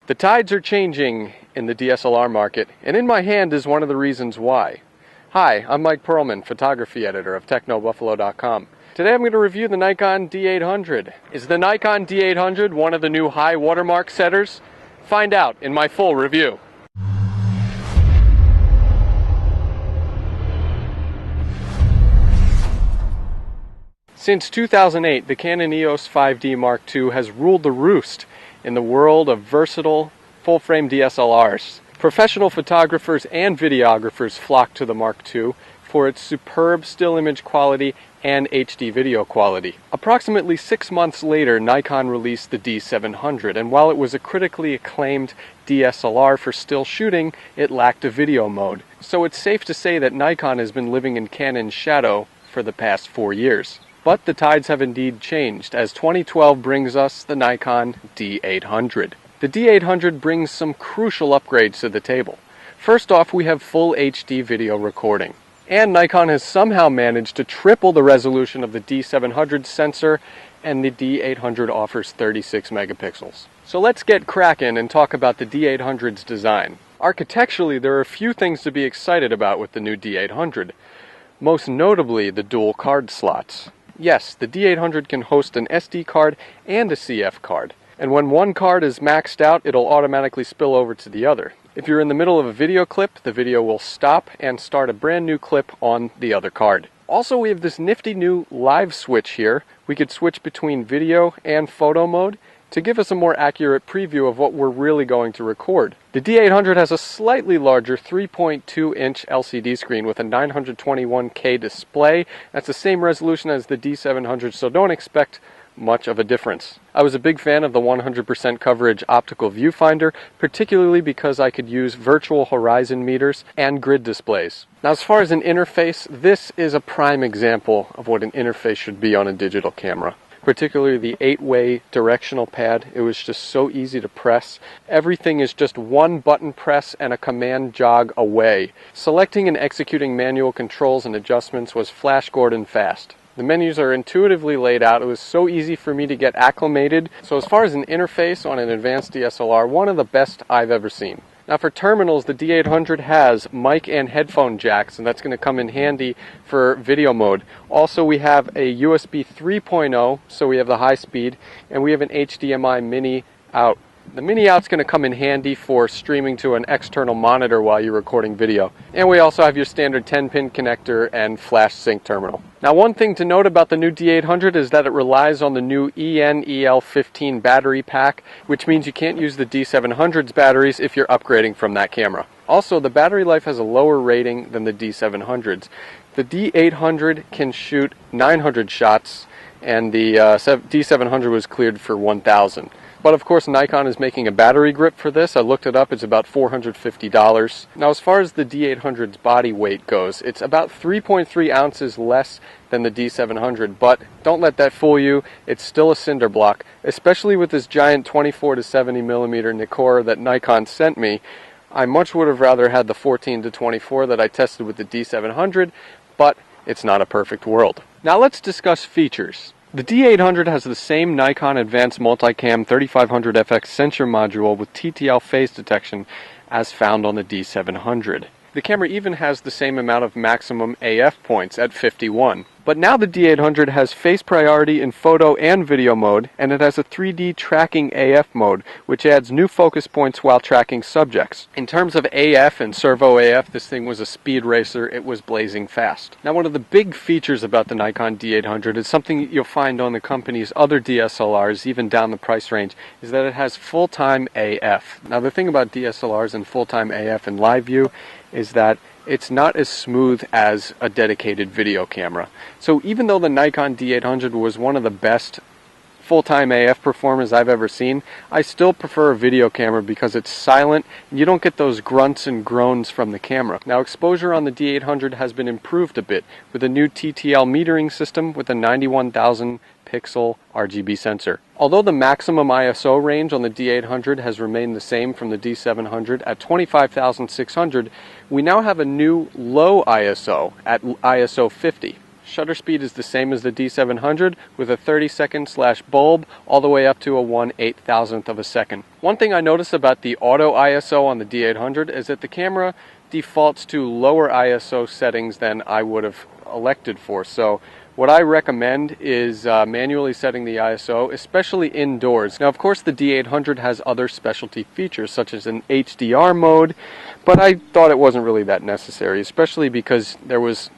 The tides are changing in the DSLR market, and in my hand is one of the reasons why. Hi, I'm Mike Perlman, photography editor of TechnoBuffalo.com. Today I'm going to review the Nikon D800. Is the Nikon D800 one of the new high watermark setters? Find out in my full review. Since 2008, the Canon EOS 5D Mark II has ruled the roost in the world of versatile, full-frame DSLRs. Professional photographers and videographers flock to the Mark II for its superb still image quality and HD video quality. Approximately 6 months later, Nikon released the D700, and while it was a critically acclaimed DSLR for still shooting, it lacked a video mode. So it's safe to say that Nikon has been living in Canon's shadow for the past 4 years. But the tides have indeed changed, as 2012 brings us the Nikon D800. The D800 brings some crucial upgrades to the table. First off, we have full HD video recording. And Nikon has somehow managed to triple the resolution of the D700 sensor, and the D800 offers 36 megapixels. So let's get cracking and talk about the D800's design. Architecturally, there are a few things to be excited about with the new D800. Most notably, the dual card slots. Yes, the D800 can host an SD card and a CF card, and when one card is maxed out, it'll automatically spill over to the other. If you're in the middle of a video clip, the video will stop and start a brand new clip on the other card. Also, we have this nifty new live switch here. We could switch between video and photo mode to give us a more accurate preview of what we're really going to record. The D800 has a slightly larger 3.2-inch LCD screen with a 921K display. That's the same resolution as the D700, so don't expect much of a difference. I was a big fan of the 100% coverage optical viewfinder, particularly because I could use virtual horizon meters and grid displays. Now, as far as an interface, this is a prime example of what an interface should be on a digital camera. Particularly the 8-way directional pad. It was just so easy to press. Everything is just one button press and a command jog away. Selecting and executing manual controls and adjustments was Flash Gordon fast. The menus are intuitively laid out. It was so easy for me to get acclimated. So as far as an interface on an advanced DSLR, one of the best I've ever seen. Now for terminals, the D800 has mic and headphone jacks, and that's going to come in handy for video mode. Also, we have a USB 3.0, so we have the high speed, and we have an HDMI mini out. The mini out's going to come in handy for streaming to an external monitor while you're recording video. And we also have your standard 10-pin connector and flash sync terminal. Now, one thing to note about the new D800 is that it relies on the new EN-EL15 battery pack, which means you can't use the D700's batteries if you're upgrading from that camera. Also, the battery life has a lower rating than the D700's. The D800 can shoot 900 shots, and the D700 was cleared for 1,000. But of course, Nikon is making a battery grip for this. I looked it up, it's about $450. Now, as far as the D800's body weight goes, it's about 3.3 ounces less than the D700, but don't let that fool you. It's still a cinder block, especially with this giant 24 to 70 millimeter Nikkor that Nikon sent me. I much would have rather had the 14 to 24 that I tested with the D700, but it's not a perfect world. Now let's discuss features. The D800 has the same Nikon Advanced Multicam 3500FX sensor module with TTL phase detection as found on the D700. The camera even has the same amount of maximum AF points at 51. But now the D800 has face priority in photo and video mode, and it has a 3D tracking AF mode, which adds new focus points while tracking subjects. In terms of AF and servo AF, this thing was a speed racer. It was blazing fast. Now, one of the big features about the Nikon D800 is something you'll find on the company's other DSLRs, even down the price range, is that it has full-time AF. Now, the thing about DSLRs and full-time AF in live view is that it's not as smooth as a dedicated video camera. So even though the Nikon D800 was one of the best full-time AF performers I've ever seen, I still prefer a video camera because it's silent and you don't get those grunts and groans from the camera. Now, exposure on the D800 has been improved a bit with a new TTL metering system with a 91,000 pixel RGB sensor. Although the maximum ISO range on the D800 has remained the same from the D700 at 25,600, we now have a new low ISO at ISO 50. Shutter speed is the same as the D700 with a 30-second/bulb all the way up to a 1/8,000th of a second. One thing I noticed about the auto ISO on the D800 is that the camera defaults to lower ISO settings than I would have elected for. So what I recommend is manually setting the ISO, especially indoors. Now, of course, the D800 has other specialty features, such as an HDR mode, but I thought it wasn't really that necessary, especially because there was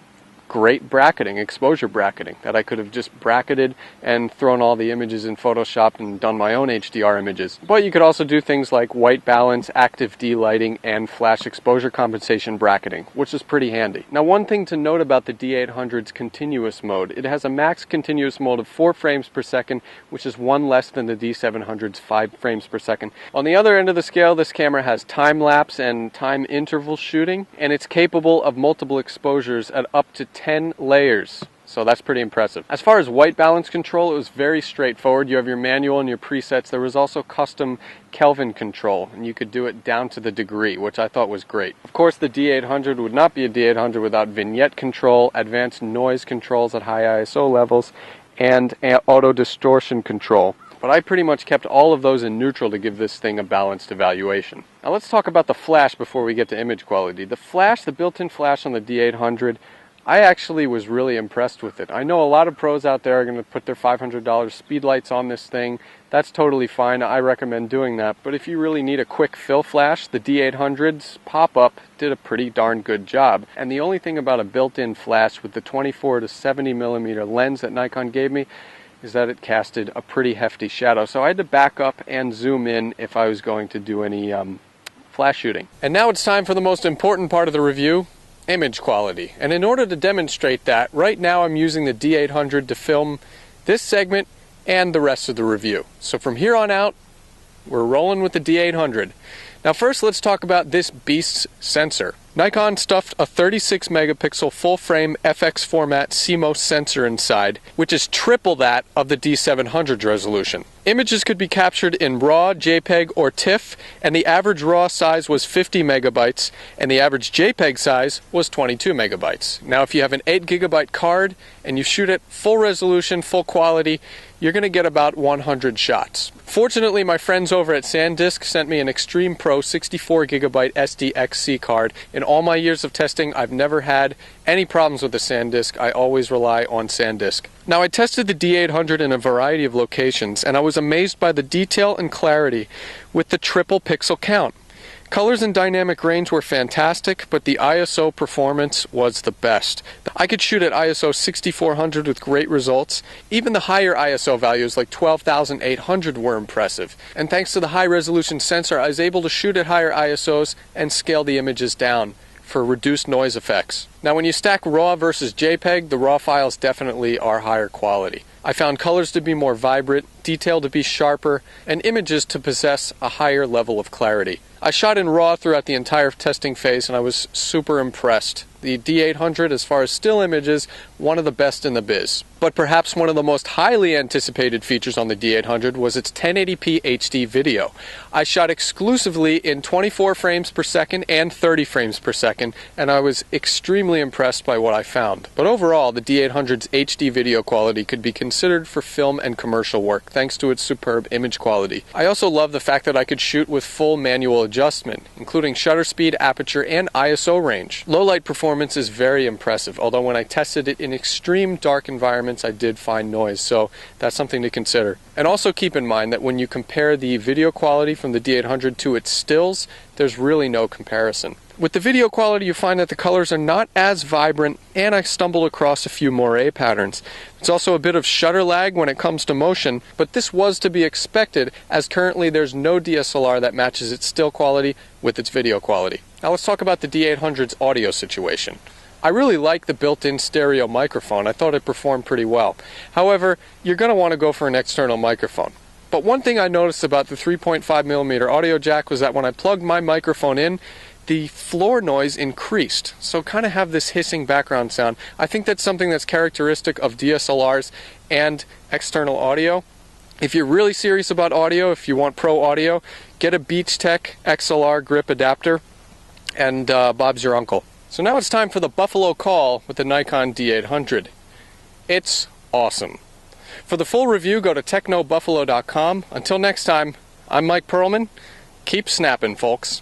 great bracketing, exposure bracketing, that I could have just bracketed and thrown all the images in Photoshop and done my own HDR images. But you could also do things like white balance, active D-lighting, and flash exposure compensation bracketing, which is pretty handy. Now, one thing to note about the D800's continuous mode, it has a max continuous mode of 4 frames per second, which is one less than the D700's 5 frames per second. On the other end of the scale, this camera has time-lapse and time interval shooting, and it's capable of multiple exposures at up to 10 layers. So that's pretty impressive. As far as white balance control, it was very straightforward. You have your manual and your presets. There was also custom Kelvin control, and you could do it down to the degree, which I thought was great. Of course, the D800 would not be a D800 without vignette control, advanced noise controls at high ISO levels, and auto distortion control. But I pretty much kept all of those in neutral to give this thing a balanced evaluation. Now let's talk about the flash before we get to image quality. The flash, the built-in flash on the D800, I actually was really impressed with it. I know a lot of pros out there are going to put their $500 speed lights on this thing. That's totally fine. I recommend doing that. But if you really need a quick fill flash, the D800's pop-up did a pretty darn good job. And the only thing about a built-in flash with the 24 to 70 millimeter lens that Nikon gave me is that it casted a pretty hefty shadow. So I had to back up and zoom in if I was going to do any flash shooting. And now it's time for the most important part of the review, image quality. And in order to demonstrate that, right now I'm using the D800 to film this segment and the rest of the review. So from here on out, we're rolling with the D800. Now first, let's talk about this beast's sensor. Nikon stuffed a 36 megapixel full frame FX format CMOS sensor inside, which is triple that of the D700's resolution. Images could be captured in RAW, JPEG, or TIFF, and the average RAW size was 50 megabytes, and the average JPEG size was 22 megabytes. Now if you have an 8 gigabyte card and you shoot it full resolution, full quality, you're going to get about 100 shots. Fortunately, my friends over at SanDisk sent me an Extreme Pro 64 gigabyte SDXC card. In all my years of testing, I've never had any problems with the SanDisk. I always rely on SanDisk. Now, I tested the D800 in a variety of locations, and I was amazed by the detail and clarity with the triple pixel count. Colors and dynamic range were fantastic, but the ISO performance was the best. I could shoot at ISO 6400 with great results. Even the higher ISO values like 12,800 were impressive. And thanks to the high resolution sensor, I was able to shoot at higher ISOs and scale the images down for reduced noise effects. Now when you stack RAW versus JPEG, the RAW files definitely are higher quality. I found colors to be more vibrant, detail to be sharper, and images to possess a higher level of clarity. I shot in RAW throughout the entire testing phase and I was super impressed. The D800, as far as still images, one of the best in the biz. But perhaps one of the most highly anticipated features on the D800 was its 1080p HD video. I shot exclusively in 24 frames per second and 30 frames per second, and I was extremely impressed by what I found. But overall, the D800's HD video quality could be considered for film and commercial work, thanks to its superb image quality. I also love the fact that I could shoot with full manual adjustment, including shutter speed, aperture, and ISO range. Low light performance is very impressive, although when I tested it in extreme dark environments, I did find noise, so that's something to consider. And also keep in mind that when you compare the video quality from the D800 to its stills, there's really no comparison. With the video quality, you find that the colors are not as vibrant, and I stumbled across a few moire patterns. It's also a bit of shutter lag when it comes to motion, but this was to be expected, as currently there's no DSLR that matches its still quality with its video quality. Now let's talk about the D800's audio situation. I really like the built-in stereo microphone. I thought it performed pretty well. However, you're going to want to go for an external microphone. But one thing I noticed about the 3.5mm audio jack was that when I plugged my microphone in, the floor noise increased, so kind of have this hissing background sound. I think that's something that's characteristic of DSLRs and external audio. If you're really serious about audio, if you want pro audio, get a Beach-Tech XLR grip adapter, and Bob's your uncle. So now it's time for the Buffalo call with the Nikon D800. It's awesome. For the full review, go to technobuffalo.com. Until next time, I'm Mike Perlman. Keep snapping, folks.